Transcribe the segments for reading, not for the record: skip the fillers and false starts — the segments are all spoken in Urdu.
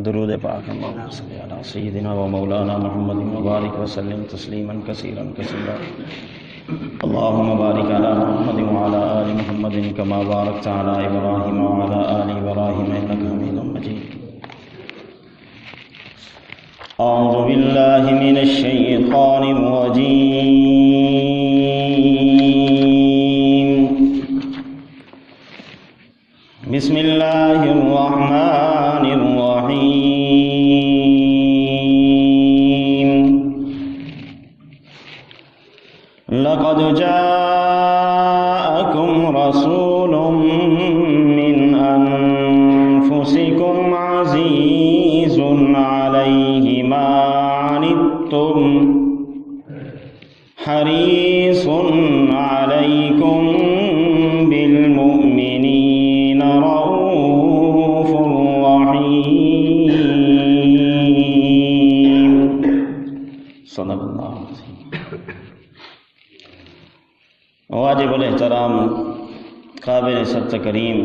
درود پاک اللہم صلی علی سیدنا و مولانا محمد مبارک وسلم تسلیما کثیرا کثیرا اللہم بارک علی محمد وعلی آل محمد کما بارکت علی ابراہیم وعلی آل ابراہیم انک حمید مجید اعوذ باللہ من الشیطان الرجیم بسم اللہ الرحمن الرحیم لقد جاءکم رسول من انفسکم عزیز علیہ ما عنتم حریص علیکم بالمؤمنین رؤوف رحیم صدق اللہ العظیم۔ واجب الاحترام قابل ست کریم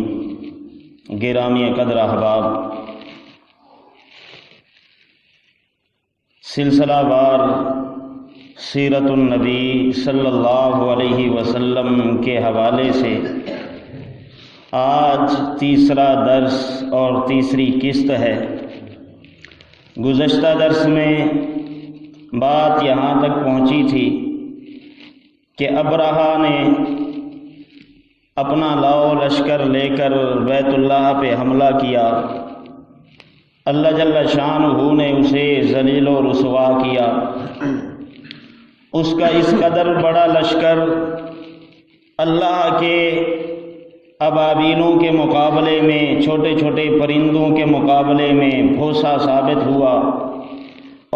گرامی قدر احباب، سلسلہ وار سیرت النبی صلی اللہ علیہ وسلم کے حوالے سے آج تیسرا درس اور تیسری قسط ہے۔ گزشتہ درس میں بات یہاں تک پہنچی تھی کہ ابرہہ نے اپنا لاؤ لشکر لے کر بیت اللہ پہ حملہ کیا، اللہ جل شانہ نے اسے ذلیل و رسوا کیا۔ اس کا اس قدر بڑا لشکر اللہ کے ابابیلوں کے مقابلے میں، چھوٹے چھوٹے پرندوں کے مقابلے میں بھوسا ثابت ہوا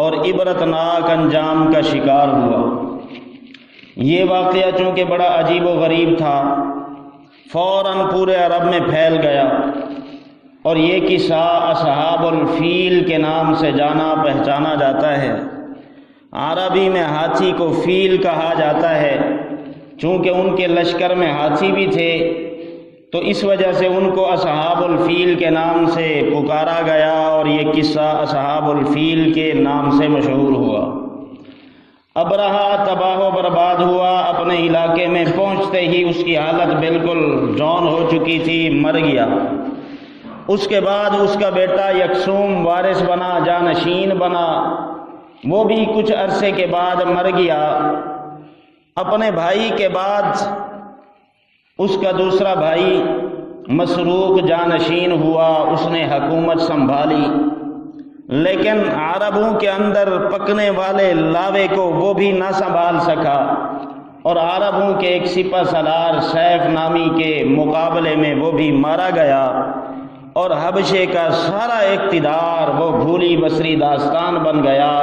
اور عبرتناک انجام کا شکار ہوا۔ یہ واقعہ چونکہ بڑا عجیب و غریب تھا، فوراً پورے عرب میں پھیل گیا، اور یہ قصہ اصحاب الفیل کے نام سے جانا پہچانا جاتا ہے۔ عربی میں ہاتھی کو فیل کہا جاتا ہے، چونکہ ان کے لشکر میں ہاتھی بھی تھے تو اس وجہ سے ان کو اصحاب الفیل کے نام سے پکارا گیا، اور یہ قصہ اصحاب الفیل کے نام سے مشہور ہوا۔ ابرہہ تباہ و برباد ہوا، اپنے علاقے میں پہنچتے ہی اس کی حالت بالکل جون ہو چکی تھی، مر گیا۔ اس کے بعد اس کا بیٹا یکسوم وارث بنا، جانشین بنا، وہ بھی کچھ عرصے کے بعد مر گیا۔ اپنے بھائی کے بعد اس کا دوسرا بھائی مسروق جانشین ہوا، اس نے حکومت سنبھالی، لیکن عربوں کے اندر پکنے والے لاوے کو وہ بھی نہ سنبھال سکا، اور عربوں کے ایک سپہ سالار سیف نامی کے مقابلے میں وہ بھی مارا گیا، اور حبشے کا سارا اقتدار وہ بھولی بسری داستان بن گیا۔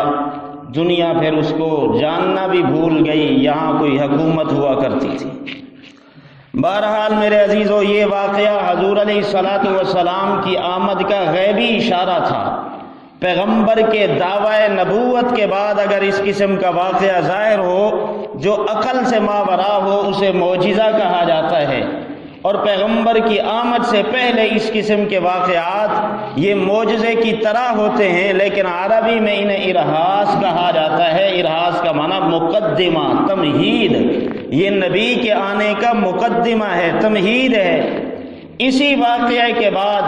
دنیا پھر اس کو جاننا بھی بھول گئی یہاں کوئی حکومت ہوا کرتی تھی۔ بہرحال میرے عزیزو، یہ واقعہ حضور علیہ الصلاۃ والسلام کی آمد کا غیبی اشارہ تھا۔ پیغمبر کے دعوی نبوت کے بعد اگر اس قسم کا واقعہ ظاہر ہو جو عقل سے ماوراء ہو، اسے معجزہ کہا جاتا ہے، اور پیغمبر کی آمد سے پہلے اس قسم کے واقعات یہ معجزے کی طرح ہوتے ہیں، لیکن عربی میں انہیں ارہاس کہا جاتا ہے۔ ارہاس کا معنی مقدمہ، تمہید، یہ نبی کے آنے کا مقدمہ ہے، تمہید ہے۔ اسی واقعے کے بعد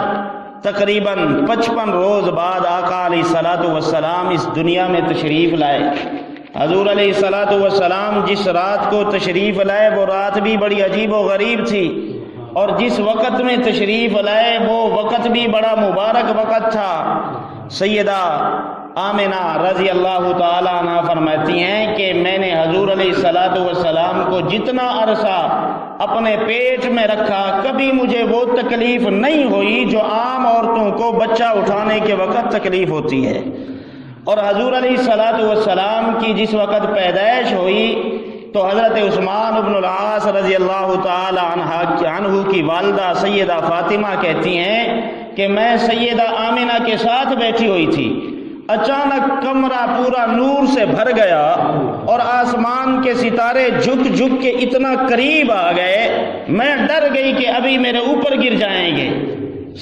تقریباً 55 روز بعد آقا علیہ الصلاۃ والسلام اس دنیا میں تشریف لائے۔ حضور علیہ الصلاۃ والسلام جس رات کو تشریف لائے وہ رات بھی بڑی عجیب و غریب تھی، اور جس وقت میں تشریف لائے وہ وقت بھی بڑا مبارک وقت تھا۔ سیدہ آمنہ رضی اللہ تعالیٰ عنہ فرماتی ہیں کہ میں نے حضور علیہ الصلاۃ والسلام کو جتنا عرصہ اپنے پیٹ میں رکھا، کبھی مجھے وہ تکلیف نہیں ہوئی جو عام عورتوں کو بچہ اٹھانے کے وقت تکلیف ہوتی ہے۔ اور حضور علیہ الصلاۃ والسلام کی جس وقت پیدائش ہوئی تو حضرت عثمان بن العاص رضی اللہ تعالی عنہ کی والدہ سیدہ فاطمہ کہتی ہیں کہ میں سیدہ آمنہ کے ساتھ بیٹھی ہوئی تھی، اچانک کمرہ پورا نور سے بھر گیا اور آسمان کے ستارے جھک جھک کے اتنا قریب آ گئے، میں ڈر گئی کہ ابھی میرے اوپر گر جائیں گے۔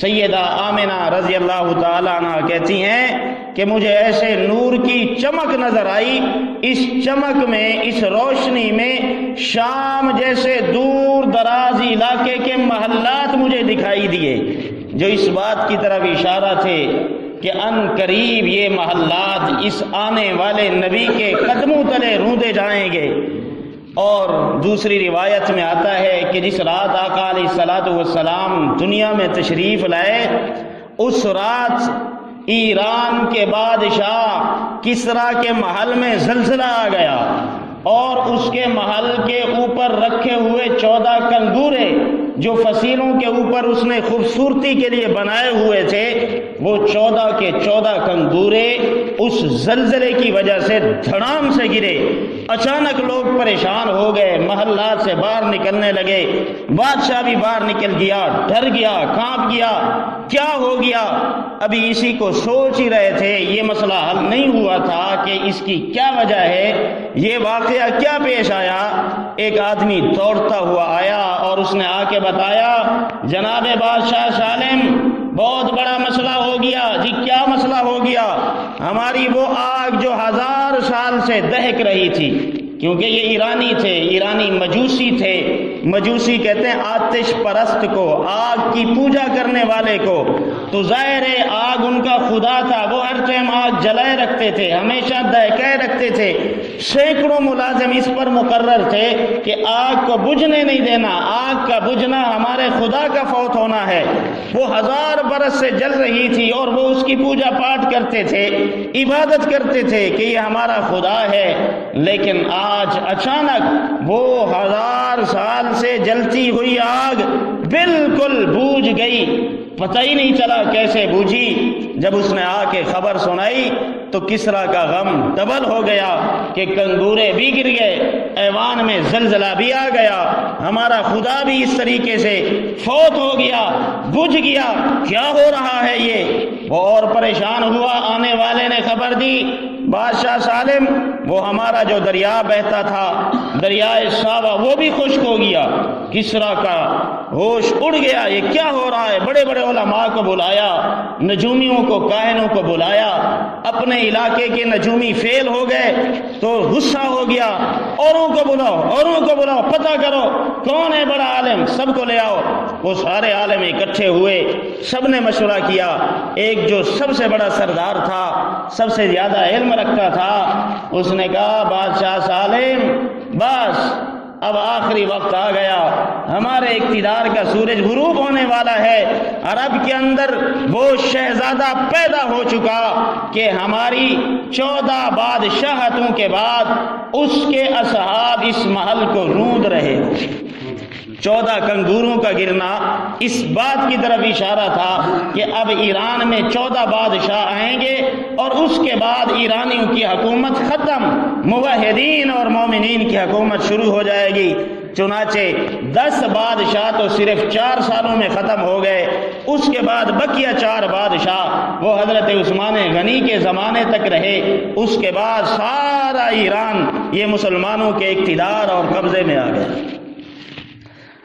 سیدہ آمنہ رضی اللہ تعالیٰ عنہ کہتی ہیں کہ مجھے ایسے نور کی چمک نظر آئی، اس چمک میں، اس روشنی میں شام جیسے دور دراز علاقے کے محلات مجھے دکھائی دیے، جو اس بات کی طرف اشارہ تھے کہ ان قریب یہ محلات اس آنے والے نبی کے قدموں تلے روندے جائیں گے۔ اور دوسری روایت میں آتا ہے کہ جس رات آقا علیہ الصلوۃ والسلام دنیا میں تشریف لائے، اس رات ایران کے بادشاہ کسریٰ کے محل میں زلزلہ آ گیا اور اس کے محل کے اوپر رکھے ہوئے 14 کنگورے جو فصیلوں کے اوپر اس نے خوبصورتی کے لیے بنائے ہوئے تھے، وہ 14 کے 14 کنگورے اس زلزلے کی وجہ سے دھڑام سے گرے۔ اچانک لوگ پریشان ہو گئے، محلات سے باہر نکلنے لگے، بادشاہ بھی باہر نکل گیا، ڈر گیا، کانپ گیا، کیا ہو گیا؟ ابھی اسی کو سوچ ہی رہے تھے، یہ مسئلہ حل نہیں ہوا تھا کہ اس کی کیا وجہ ہے، یہ واقعہ کیا پیش آیا۔ ایک آدمی دوڑتا ہوا آیا اور اس نے آ کے بتایا، جناب بادشاہ سالم بہت بڑا مسئلہ ہو گیا۔ جی کیا مسئلہ ہو گیا؟ ہماری وہ آگ جو 1000 سال سے دہک رہی تھی، کیونکہ یہ ایرانی تھے، ایرانی مجوسی تھے، مجوسی کہتے ہیں آتش پرست کو، آگ کی پوجا کرنے والے کو، تو ظاہر ہے آگ ان کا خدا تھا، وہ ہر ٹائم آگ جلائے رکھتے تھے، ہمیشہ دہکائے رکھتے تھے۔ سینکڑوں ملازم اس پر مقرر تھے کہ آگ کو بجھنے نہیں دینا، آگ کا بجھنا ہمارے خدا کا فوت ہونا ہے۔ وہ 1000 برس سے جل رہی تھی اور وہ اس کی پوجا پاٹ کرتے تھے، عبادت کرتے تھے کہ یہ ہمارا خدا ہے، لیکن آج اچانک وہ 1000 سال سے جلتی ہوئی آگ بالکل بوجھ گئی، پتہ ہی نہیں چلا کیسے بوجھی۔ جب اس نے آ کے خبر سنائی تو کسریٰ کا غم ڈبل ہو گیا کہ کنگورے بھی گر گئے، ایوان میں زلزلہ بھی آ گیا، ہمارا خدا بھی اس طریقے سے فوت ہو گیا، بجھ گیا، کیا ہو رہا ہے یہ؟ وہ اور پریشان ہوا۔ آنے والے نے خبر دی، بادشاہ سالم وہ ہمارا جو دریا بہتا تھا، دریائے ساوا، وہ بھی خشک ہو گیا۔ کسریٰ کا ہوش اڑ گیا، یہ کیا ہو رہا ہے؟ بڑے بڑے علماء کو بلایا، نجومیوں کو، کاہنوں کو بلایا، اپنے علاقے کے نجومی فیل ہو گئے تو غصہ ہو گیا، اوروں کو بلاؤ، اوروں کو بلاؤ، پتہ کرو کون ہے بڑا عالم، سب کو لے آؤ۔ وہ سارے عالم اکٹھے ہوئے، سب نے مشورہ کیا۔ ایک جو سب سے بڑا سردار تھا، سب سے زیادہ علم رکھتا تھا، اس نے کہا بادشاہ سالم بس اب آخری وقت آ گیا، ہمارے اقتدار کا سورج غروب ہونے والا ہے، عرب کے اندر وہ شہزادہ پیدا ہو چکا کہ ہماری 14 بادشاہتوں کے بعد اس کے اصحاب اس محل کو روند رہے۔ 14 کنگوروں کا گرنا اس بات کی طرف اشارہ تھا کہ اب ایران میں 14 بادشاہ آئیں گے اور اس کے بعد ایرانیوں کی حکومت ختم، موحدین اور مومنین کی حکومت شروع ہو جائے گی۔ چنانچہ 10 بادشاہ تو صرف 4 سالوں میں ختم ہو گئے، اس کے بعد بقیہ 4 بادشاہ وہ حضرت عثمان غنی کے زمانے تک رہے، اس کے بعد سارا ایران یہ مسلمانوں کے اقتدار اور قبضے میں آ گیا۔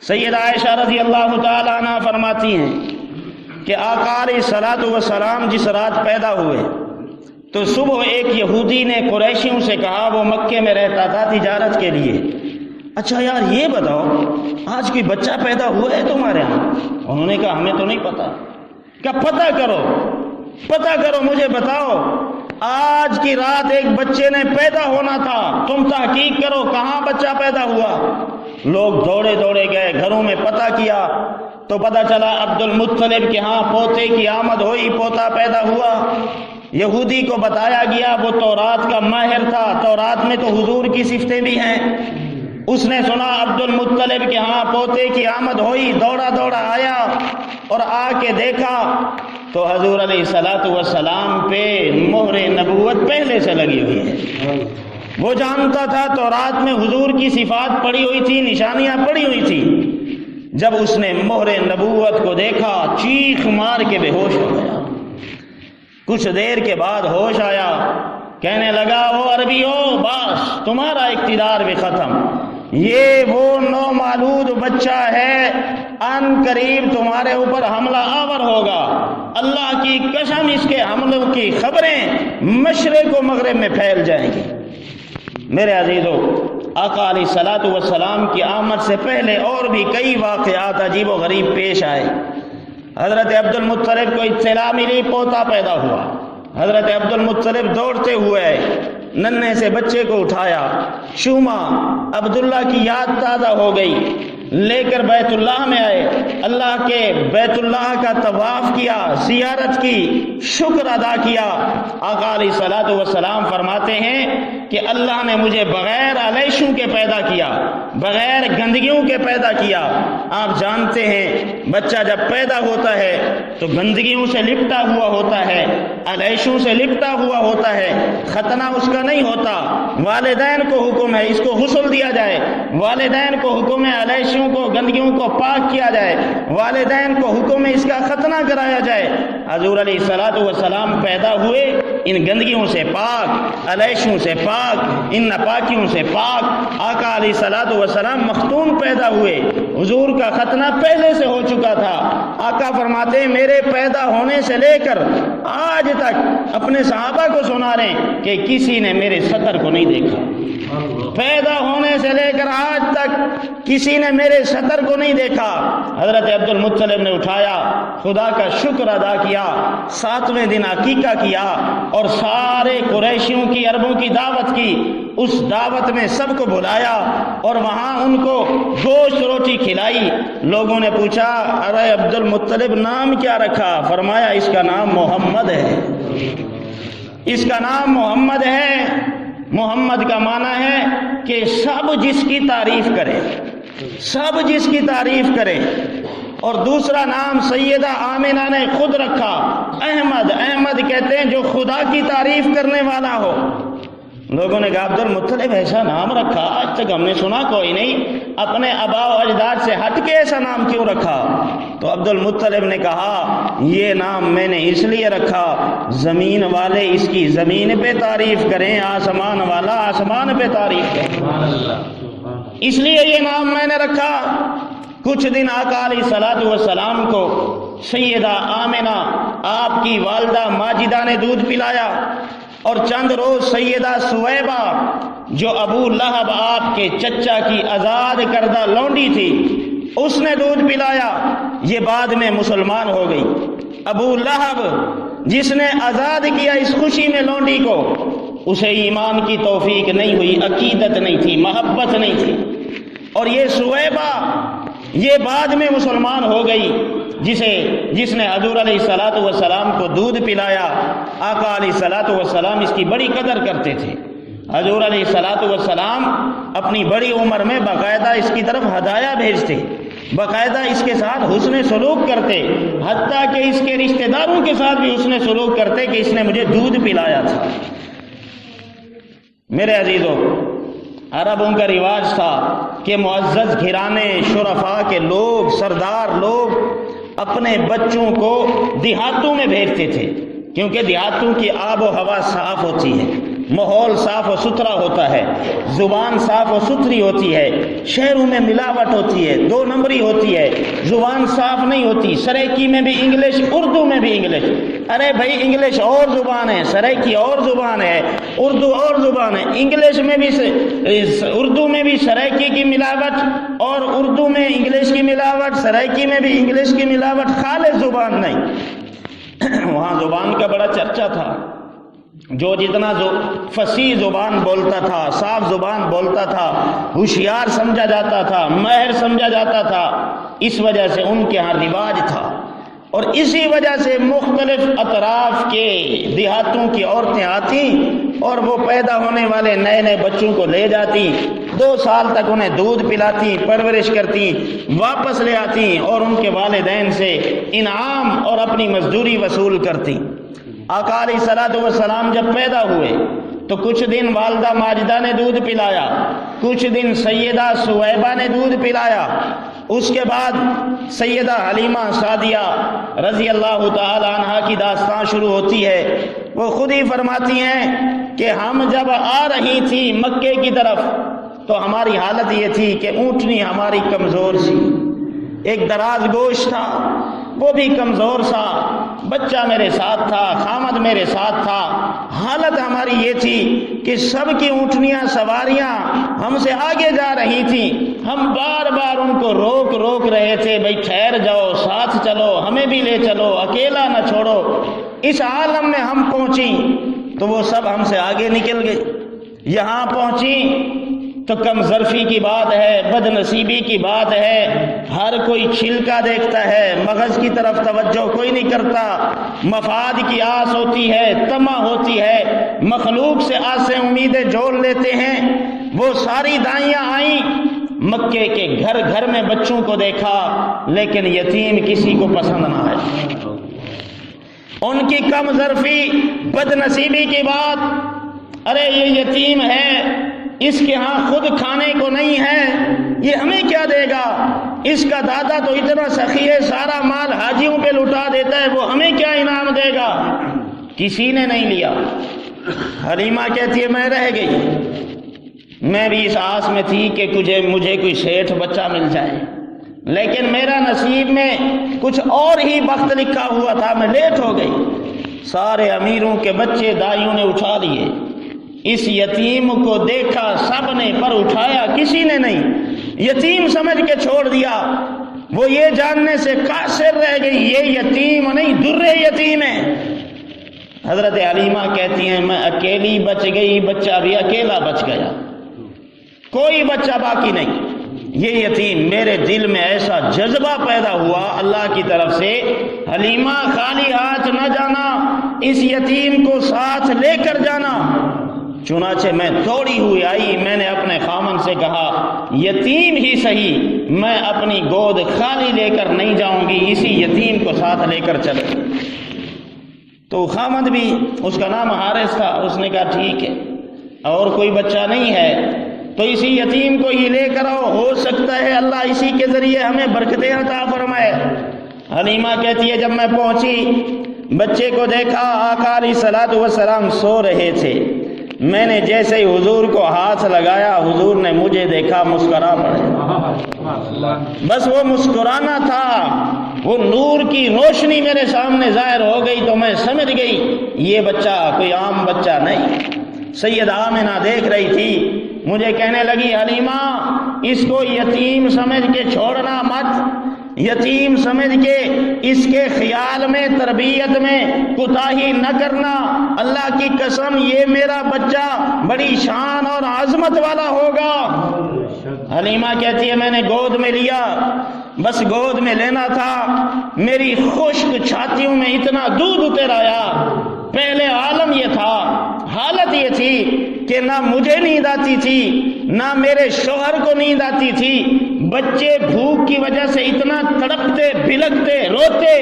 سیدہ عائشہ رضی اللہ تعالی عنہ فرماتی ہیں کہ آقا علیہ الصلوۃ والسلام جس رات پیدا ہوئے تو صبح ایک یہودی نے قریشیوں سے کہا، وہ مکے میں رہتا تھا تجارت کے لیے، اچھا یار یہ بتاؤ آج کوئی بچہ پیدا ہوا ہے تمہارے ہاں؟ انہوں نے کہا ہمیں تو نہیں پتا۔ کہا پتہ کرو مجھے بتاؤ، آج کی رات ایک بچے نے پیدا ہونا تھا، تم تحقیق کرو کہاں بچہ پیدا ہوا۔ لوگ دوڑے گئے، گھروں میں پتہ کیا تو پتہ چلا عبد المطلب کے ہاں پوتے کی آمد ہوئی، پوتا پیدا ہوا۔ یہودی کو بتایا گیا، وہ تورات کا ماہر تھا، تورات میں تو حضور کی صفتیں بھی ہیں، اس نے سنا عبد المطلب کے ہاں پوتے کی آمد ہوئی، دوڑا آیا اور آ کے دیکھا تو حضور علیہ الصلوۃ والسلام پہ مہر نبوت پہلے سے لگی ہوئی ہے۔ وہ جانتا تھا تورات میں حضور کی صفات پڑی ہوئی تھی، نشانیاں پڑی ہوئی تھی۔ جب اس نے مہر نبوت کو دیکھا چیخ مار کے بے ہوش ہو گیا۔ کچھ دیر کے بعد ہوش آیا، کہنے لگا او عربی ہو، بس تمہارا اقتدار بھی ختم، یہ وہ نومولود بچہ ہے، ان قریب تمہارے اوپر حملہ آور ہوگا، اللہ کی قسم اس کے حملوں کی خبریں مشرق و مغرب میں پھیل جائیں گی۔ میرے عزیزو، آقا علیہ الصلوۃ والسلام کی آمد سے پہلے اور بھی کئی واقعات عجیب و غریب پیش آئے۔ حضرت عبد المطلب کو اطلاع ملی پوتا پیدا ہوا، حضرت عبد المطلب دوڑتے ہوئے ننھے سے بچے کو اٹھایا، شوما عبداللہ کی یاد تازہ ہو گئی، لے کر بیت اللہ میں آئے، اللہ کے بیت اللہ کا طواف کیا، زیارت کی، شکر ادا کیا۔ آقا علیہ الصلوۃ والسلام فرماتے ہیں کہ اللہ نے مجھے بغیر علیشوں کے پیدا کیا، بغیر گندگیوں کے پیدا کیا۔ آپ جانتے ہیں بچہ جب پیدا ہوتا ہے تو گندگیوں سے لپٹا ہوا ہوتا ہے، علیشوں سے لپٹا ہوا ہوتا ہے، ختنہ اس کا نہیں ہوتا۔ والدین کو حکم ہے اس کو غسل دیا جائے، والدین کو حکم ہے علیشوں کو، گندگیوں کو پاک کیا جائے، والدین کو حکم ہے اس کا ختنہ کرایا جائے۔ حضور علیہ الصلوۃ والسلام پیدا ہوئے ان گندگیوں سے پاک، علیشوں سے پاک، ان ناپاکیوں سے پاک۔ آقا علیہ الصلوۃ والسلام مختون پیدا ہوئے، حضور کا ختنہ پہلے سے ہو چکا تھا۔ آقا فرماتے ہیں میرے پیدا ہونے سے لے کر آج تک اپنے صحابہ کو سنا رہے ہیں کہ کسی نے میرے سطر کو نہیں دیکھا، پیدا ہونے سے لے کر آج تک کسی نے میرے سطر کو نہیں دیکھا۔ حضرت عبد المطلب نے اٹھایا، خدا کا شکر ادا کیا، 7ویں دن عقیقہ کیا اور سارے قریشیوں کی، عربوں کی دعوت کی۔ اس دعوت میں سب کو بلایا اور وہاں ان کو گوشت روٹی کھلائی۔ لوگوں نے پوچھا ارے عبد المطلب نام کیا رکھا؟ فرمایا اس کا نام محمد ہے، اس کا نام محمد ہے۔ محمد کا معنی ہے کہ سب جس کی تعریف کرے، سب جس کی تعریف کرے۔ اور دوسرا نام سیدہ آمنہ نے خود رکھا، احمد۔ احمد کہتے ہیں جو خدا کی تعریف کرنے والا ہو۔ لوگوں نے کہا عبد المطلب ایسا نام رکھا، آج تک ہم نے سنا کوئی نہیں، اپنے آباء و اجداد سے ہٹ کے ایسا نام کیوں رکھا؟ تو عبد المطلب نے کہا یہ نام میں نے اس لیے رکھا زمین والے اس کی زمین پہ تعریف کریں، آسمان والا آسمان پہ تعریف کریں، اس لیے یہ نام میں نے رکھا۔ کچھ دن آقا علیہ الصلوۃ والسلام کو سیدہ آمنہ آپ کی والدہ ماجدہ نے دودھ پلایا، اور چند روز سیدہ سویبہ جو ابو لہب آپ کے چچا کی آزاد کردہ لونڈی تھی اس نے دودھ پلایا، یہ بعد میں مسلمان ہو گئی۔ ابو لہب جس نے آزاد کیا اس خوشی میں لونڈی کو، اسے ایمان کی توفیق نہیں ہوئی، عقیدت نہیں تھی، محبت نہیں تھی، اور یہ سویبہ یہ بعد میں مسلمان ہو گئی، جس نے حضور علیہ الصلوۃ والسلام کو دودھ پلایا۔ آقا علیہ الصلوۃ والسلام اس کی بڑی قدر کرتے تھے۔ حضور علیہ الصلوۃ والسلام اپنی بڑی عمر میں باقاعدہ اس کی طرف ہدایہ بھیجتے، باقاعدہ اس کے ساتھ حسن سلوک کرتے، حتیٰ کہ اس کے رشتہ داروں کے ساتھ بھی حسن سلوک کرتے کہ اس نے مجھے دودھ پلایا تھا۔ میرے عزیزو، عربوں کا رواج تھا کہ معزز گھرانے، شرفاء کے لوگ، سردار لوگ اپنے بچوں کو دیہاتوں میں بھیجتے تھے، کیونکہ دیہاتوں کی آب و ہوا صاف ہوتی ہے، ماحول صاف و ستھرا ہوتا ہے، زبان صاف و ستھری ہوتی ہے۔ شہروں میں ملاوٹ ہوتی ہے، 2 نمبری ہوتی ہے، زبان صاف نہیں ہوتی، سرائکی میں بھی انگلش، اردو میں بھی انگلش۔ ارے بھائی انگلش اور زبان ہے، سرائکی اور زبان ہے، اردو اور زبان ہے۔ انگلش میں بھی اردو میں بھی سرائکی کی ملاوٹ، اور اردو میں انگلش کی ملاوٹ، سرائکی میں بھی انگلش کی ملاوٹ، خالص زبان نہیں۔ وہاں زبان کا بڑا چرچا تھا، جو جتنا فصیح زبان بولتا تھا، صاف زبان بولتا تھا، ہوشیار سمجھا جاتا تھا، ماہر سمجھا جاتا تھا۔ اس وجہ سے ان کے ہاں رواج تھا، اور اسی وجہ سے مختلف اطراف کے دیہاتوں کی عورتیں آتی اور وہ پیدا ہونے والے نئے نئے بچوں کو لے جاتی، 2 سال تک انہیں دودھ پلاتی، پرورش کرتی، واپس لے آتی اور ان کے والدین سے انعام اور اپنی مزدوری وصول کرتی۔ آقا علیہ الصلوۃ والسلام جب پیدا ہوئے تو کچھ دن والدہ ماجدہ نے دودھ پلایا، کچھ دن سیدہ سویبہ نے دودھ پلایا، اس کے بعد سیدہ حلیمہ سعدیہ رضی اللہ تعالی عنہا کی داستان شروع ہوتی ہے۔ وہ خود ہی فرماتی ہیں کہ ہم جب آ رہی تھی مکے کی طرف تو ہماری حالت یہ تھی کہ اونٹنی ہماری کمزور سی، ایک دراز گوش تھا، وہ بھی کمزور سا، بچہ میرے ساتھ تھا، خامد میرے ساتھ تھا۔ حالت ہماری یہ تھی کہ سب کی اونٹنیاں سواریاں ہم سے آگے جا رہی تھیں، ہم بار بار ان کو روک رہے تھے، بھئی ٹھہر جاؤ، ساتھ چلو، ہمیں بھی لے چلو، اکیلا نہ چھوڑو۔ اس عالم میں ہم پہنچی تو وہ سب ہم سے آگے نکل گئی، یہاں پہنچی تو کم ظرفی کی بات ہے، بد نصیبی کی بات ہے، ہر کوئی چھلکا دیکھتا ہے، مغز کی طرف توجہ کوئی نہیں کرتا، مفاد کی آس ہوتی ہے، طمع ہوتی ہے، مخلوق سے آسیں امیدیں جوڑ لیتے ہیں۔ وہ ساری دائیاں آئیں، مکے کے گھر گھر میں بچوں کو دیکھا، لیکن یتیم کسی کو پسند نہ آئے۔ ان کی کم ظرفی، بد نصیبی کی بات، ارے یہ یتیم ہے، اس کے ہاں خود کھانے کو نہیں ہے، یہ ہمیں کیا دے گا؟ اس کا دادا تو اتنا سخی ہے، سارا مال حاجیوں پہ لٹا دیتا ہے، وہ ہمیں کیا انعام دے گا؟ کسی نے نہیں لیا۔ حلیمہ کہتی ہے میں رہ گئی، میں بھی اس آس میں تھی کہ مجھے کوئی سیٹھ بچہ مل جائے، لیکن میرا نصیب میں کچھ اور ہی بخت لکھا ہوا تھا، میں لیٹ ہو گئی۔ سارے امیروں کے بچے دائیوں نے اٹھا لیے، اس یتیم کو دیکھا سب نے، پر اٹھایا کسی نے نہیں، یتیم سمجھ کے چھوڑ دیا۔ وہ یہ جاننے سے قاصر رہ گئی یہ یتیم نہیں، در یتیم ہے۔ حضرت حلیمہ کہتی ہیں میں اکیلی بچ گئی، بچہ بھی اکیلا بچ گیا، کوئی بچہ باقی نہیں۔ یہ یتیم، میرے دل میں ایسا جذبہ پیدا ہوا اللہ کی طرف سے، حلیمہ خالی ہاتھ نہ جانا، اس یتیم کو ساتھ لے کر جانا۔ چنانچہ میں دوڑی ہوئی آئی، میں نے اپنے خامن سے کہا یتیم ہی صحیح، میں اپنی گود خالی لے کر نہیں جاؤں گی، اسی یتیم کو ساتھ لے کر چلے۔ تو خامد بھی، اس کا نام حارث تھا، اس نے کہا ٹھیک ہے، اور کوئی بچہ نہیں ہے تو اسی یتیم کو ہی لے کر آؤ، ہو سکتا ہے اللہ اسی کے ذریعے ہمیں برکتیں عطا فرمائے۔ حلیمہ کہتی ہے جب میں پہنچی، بچے کو دیکھا، آقا علیہ الصلوۃ والسلام سو رہے تھے، میں نے جیسے ہی حضور کو ہاتھ لگایا، حضور نے مجھے دیکھا، مسکرا پڑے۔ بس وہ مسکرانا تھا، وہ نور کی روشنی میرے سامنے ظاہر ہو گئی تو میں سمجھ گئی یہ بچہ کوئی عام بچہ نہیں۔ سیدہ آمنہ دیکھ رہی تھی، مجھے کہنے لگی حلیمہ اس کو یتیم سمجھ کے چھوڑنا مت، یتیم سمجھ کے اس کے خیال میں، تربیت میں کوتاہی نہ کرنا، اللہ کی قسم یہ میرا بچہ بڑی شان اور عظمت والا ہوگا۔ حلیمہ کہتی ہے میں نے گود میں لیا، بس گود میں لینا تھا، میری خشک چھاتیوں میں اتنا دودھ اتر آیا۔ پہلے عالم یہ تھا، حالت یہ تھی کہ نہ مجھے نیند آتی تھی، نہ میرے شوہر کو نیند آتی تھی، بچے بھوک کی وجہ سے اتنا تڑپتے، بلکتے، روتے،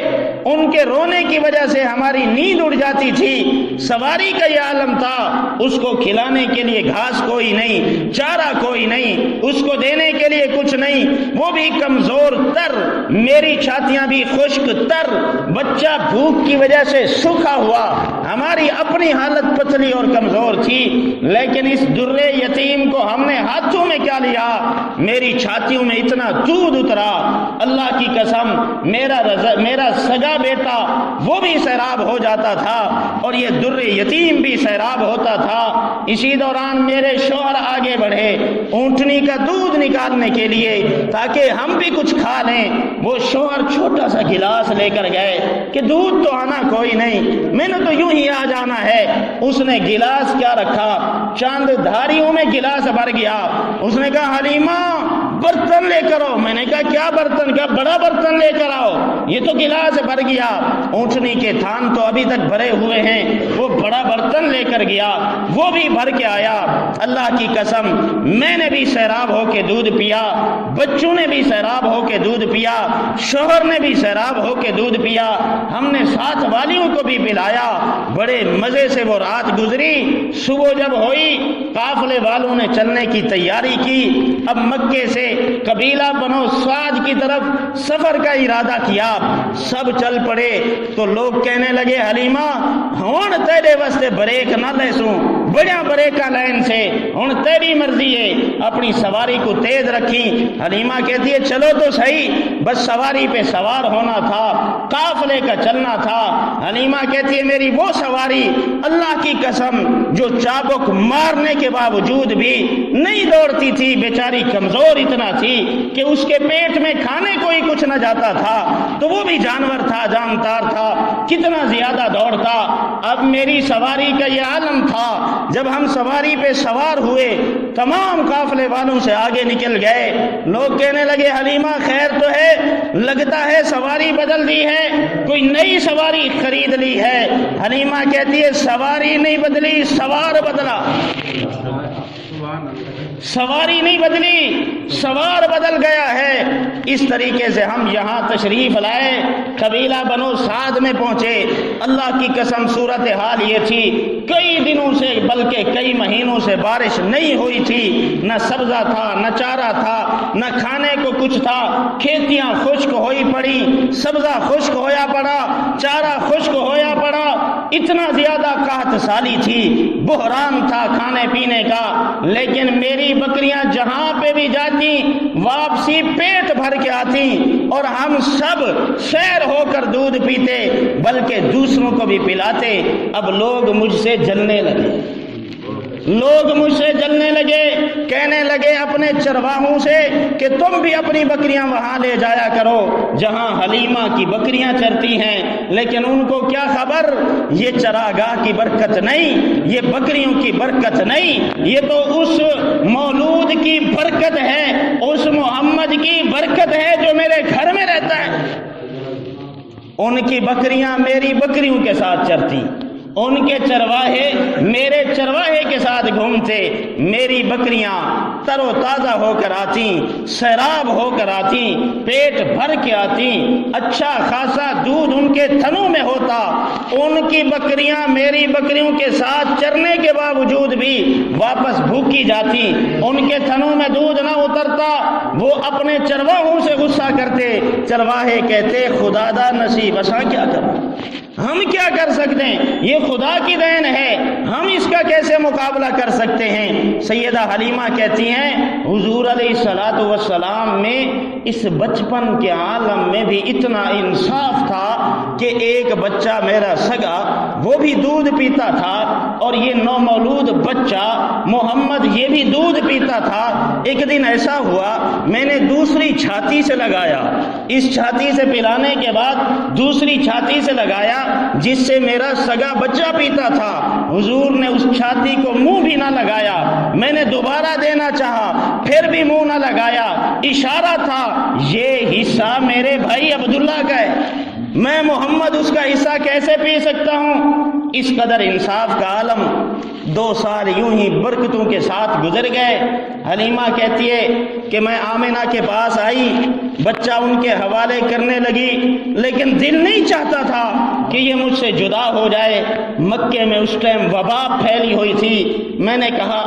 ان کے رونے کی وجہ سے ہماری نیند اڑ جاتی تھی۔ سواری کا یہ عالم تھا، اس کو کھلانے کے لیے گھاس کوئی نہیں، چارہ کوئی نہیں، اس کو دینے کے لیے کچھ نہیں، وہ بھی کمزور تر، میری چھاتیاں بھی خشک تر، بچہ بھوک کی وجہ سے سوکھا ہوا، ہماری اپنی حالت پتلی اور کمزور تھی، لیکن اس در یتیم کو ہم نے ہاتھوں میں کیا لیا، میری چھاتیوں میں اتنا دودھ اترا، اللہ کی قسم میرا سگا بیٹا وہ بھی سیراب ہو جاتا تھا اور یہ در یتیم بھی سیراب ہوتا تھا۔ اسی دوران میرے شوہر آگے بڑھے اونٹنی کا دودھ نکالنے کے لیے تاکہ ہم بھی کچھ کھا لیں۔ وہ شوہر چھوٹا سا گلاس لے کر گئے کہ دودھ تو آنا کوئی نہیں، میں نے تو یوں ہی آ جانا ہے۔ اس نے گلاس کیا رکھا، چاند دھاریوں میں گلاس بھر گیا۔ اس نے کہا حلیمہ برتن لے کر آؤ۔ میں نے کہا کیا برتن؟ کہا بڑا برتن لے کر آؤ، یہ تو گلاس بھر گیا، اونٹنی کے تھان تو ابھی تک بھرے ہوئے ہیں۔ وہ بڑا برتن لے کر گیا، وہ بھی بھر کے آیا۔ اللہ کی قسم میں نے بھی سیراب ہو کے دودھ پیا، بچوں نے بھی سیراب ہو کے دودھ پیا، شوہر نے بھی سیراب ہو کے دودھ پیا، ہم نے ساتھ والیوں کو بھی پلایا۔ بڑے مزے سے وہ رات گزری۔ صبح جب ہوئی، قافلے والوں نے چلنے کی تیاری کی۔ اب مکے سے قبیلہ بنو سعد کی طرف سفر کا ارادہ کیا۔ سب چل پڑے تو لوگ کہنے لگے حلیمہ ہون تیرے واسطے بریک نہ لیسوں، بڑا بریکا لائن سے ہون تیری مرضی ہے۔ اپنی سواری کو تیز رکھی۔ حلیمہ کہتی ہے چلو تو صحیح، بس سواری پہ سوار ہونا تھا، قافلے کا چلنا تھا۔ حلیمہ کہتی ہے میری وہ سواری اللہ کی قسم جو چابک مارنے کے باوجود بھی نہیں دوڑتی تھی، بیچاری کمزور اتنا تھی کہ اس کے پیٹ میں کھانے کو ہی کچھ نہ جاتا تھا، تو وہ بھی جانور تھا، جاندار تھا، کتنا زیادہ دوڑتا۔ اب میری سواری کا یہ عالم تھا، جب ہم سواری پہ سوار ہوئے تمام قافلے والوں سے آگے نکل گئے۔ لوگ کہنے لگے حلیمہ خیر تو ہے، لگتا ہے سواری بدل دی ہے، کوئی نئی سواری خرید لی ہے۔ حلیمہ کہتی ہے سواری نہیں بدلی، سوار بدلا۔ سواری نہیں بدلی، سوار بدل گیا ہے۔ اس طریقے سے ہم یہاں تشریف لائے، قبیلہ بنو سعد میں پہنچے۔ اللہ کی قسم صورتحال یہ تھی کئی دنوں سے بلکہ کئی مہینوں سے بارش نہیں ہوئی تھی، نہ سبزہ تھا، نہ چارہ تھا، نہ کھانے کو کچھ تھا۔ کھیتیاں خشک ہوئی پڑی، سبزہ خشک ہویا پڑا، چارہ خشک ہویا پڑا۔ اتنا زیادہ قحط سالی تھی، بحران تھا کھانے پینے کا۔ لیکن میری بکریاں جہاں پہ بھی جاتی واپسی پیٹ بھر کے آتی، اور ہم سب سیر ہو کر دودھ پیتے بلکہ دوسروں کو بھی پلاتے۔ اب لوگ مجھ سے جلنے لگے، لوگ مجھ سے جلنے لگے، کہنے لگے اپنے چرواہوں سے کہ تم بھی اپنی بکریاں وہاں لے جایا کرو جہاں حلیمہ کی بکریاں چرتی ہیں۔ لیکن ان کو کیا خبر، یہ چراگاہ کی برکت نہیں، یہ بکریوں کی برکت نہیں، یہ تو اس مولود کی برکت ہے، اس محمد کی برکت ہے جو میرے گھر میں رہتا ہے۔ ان کی بکریاں میری بکریوں کے ساتھ چرتی، ان کے چرواہے میرے چرواہے کے ساتھ گھومتے، میری بکریاں تر و تازہ ہو کر آتی، سیراب ہو کر آتی، پیٹ بھر کے آتی، اچھا خاصا دودھ ان کے تھنوں میں ہوتا۔ ان کی بکریاں میری بکریوں کے ساتھ چرنے کے باوجود بھی واپس بھوکی جاتی، ان کے تھنوں میں دودھ نہ اترتا، وہ اپنے چرواہوں سے غصہ کرتے۔ چرواہے کہتے خدا دا نصیب، اساں کیا کریں، ہم کیا کر سکتے ہیں، یہ خدا کی دین ہے، ہم اس کا کیسے مقابلہ کر سکتے ہیں۔ سیدہ حلیمہ کہتی ہیں حضور علیہ الصلوۃ والسلام میں اس بچپن کے عالم میں بھی اتنا انصاف تھا کہ ایک بچہ میرا سگا وہ بھی دودھ پیتا تھا، اور یہ نومولود بچہ محمد یہ بھی دودھ پیتا تھا۔ ایک دن ایسا ہوا میں نے دوسری چھاتی سے لگایا، اس چھاتی سے پلانے کے بعد دوسری چھاتی سے لگایا جس سے میرا سگا بچہ پیتا تھا۔ حضور نے اس چھاتی کو منہ بھی نہ لگایا، میں نے دوبارہ دینا چاہا پھر بھی منہ نہ لگایا، اشارہ تھا یہ حصہ میرے بھائی عبداللہ کا ہے، میں محمد اس کا حصہ کیسے پی سکتا ہوں۔ اس قدر انصاف کا عالم۔ 2 سال یوں ہی برکتوں کے ساتھ گزر گئے۔ حلیمہ کہتی ہے کہ میں آمنہ کے پاس آئی، بچہ ان کے حوالے کرنے لگی، لیکن دل نہیں چاہتا تھا کہ یہ مجھ سے جدا ہو جائے۔ مکے میں اس ٹائم وبا پھیلی ہوئی تھی۔ میں نے کہا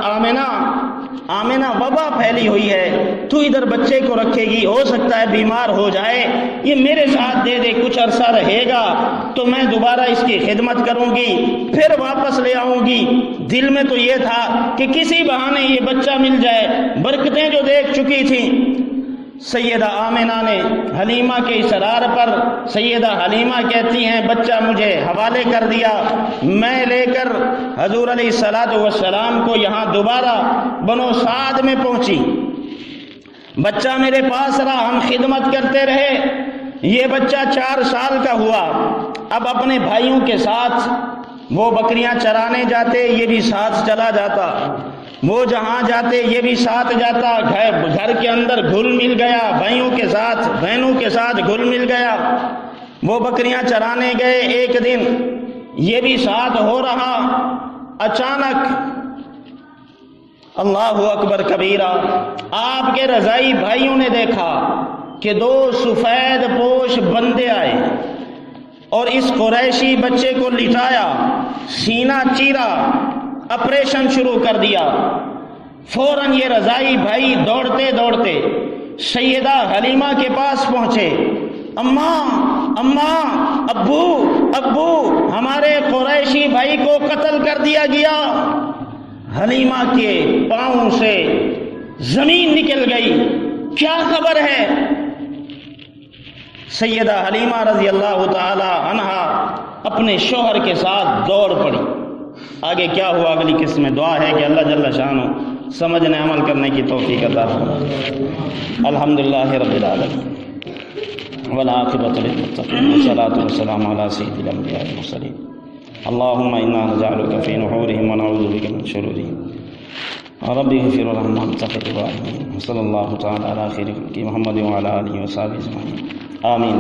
آمنہ وبا پھیلی ہوئی ہے، تو ادھر بچے کو رکھے گی، ہو سکتا ہے بیمار ہو جائے، یہ میرے ساتھ دے دے، کچھ عرصہ رہے گا تو میں دوبارہ اس کی خدمت کروں گی، پھر واپس لے آؤں گی۔ دل میں تو یہ تھا کہ کسی بہانے یہ بچہ مل جائے، برکتیں جو دیکھ چکی تھیں۔ سیدہ آمنہ نے حلیمہ کے اصرار پر، سیدہ حلیمہ کہتی ہیں بچہ مجھے حوالے کر دیا، میں لے کر حضور علیہ الصلوۃ والسلام کو یہاں دوبارہ بنو سعد میں پہنچی۔ بچہ میرے پاس رہا، ہم خدمت کرتے رہے۔ یہ بچہ 4 سال کا ہوا، اب اپنے بھائیوں کے ساتھ وہ بکریاں چرانے جاتے، یہ بھی ساتھ چلا جاتا، وہ جہاں جاتے یہ بھی ساتھ جاتا، گھر کے اندر گھل مل گیا، بھائیوں کے ساتھ بہنوں کے ساتھ گھل مل گیا۔ وہ بکریاں چرانے گئے، ایک دن یہ بھی ساتھ ہو رہا۔ اچانک اللہ اکبر کبیرہ، آپ کے رضائی بھائیوں نے دیکھا کہ 2 سفید پوش بندے آئے اور اس قریشی بچے کو لٹایا، سینہ چیرا، آپریشن شروع کر دیا۔ فوراً یہ رضائی بھائی دوڑتے دوڑتے سیدہ حلیمہ کے پاس پہنچے، اماں اماں، ابو ابو، ہمارے قریشی بھائی کو قتل کر دیا گیا۔ حلیمہ کے پاؤں سے زمین نکل گئی، کیا خبر ہے؟ سیدہ حلیمہ رضی اللہ تعالی عنہا اپنے شوہر کے ساتھ دوڑ پڑی۔ آگے کیا ہوا اگلی قسط میں دعا ہے کہ اللہ جل شانہ سمجھنے عمل کرنے کی توفیق عطا فرمائے۔ الحمدللہ رب العالمین والعاقبۃ للمتقین والصلاۃ والسلام علی سید الانبیاء والمرسلین۔ اللهم انا نجعلك في نحورهم ونعوذ بك من شرورهم رب اغفر لهم وانت خير الراحمين۔ وصلی اللہ تعالی علی خیر خلقہ محمد وعلی آلہ وصحبہ اجمعین، آمین۔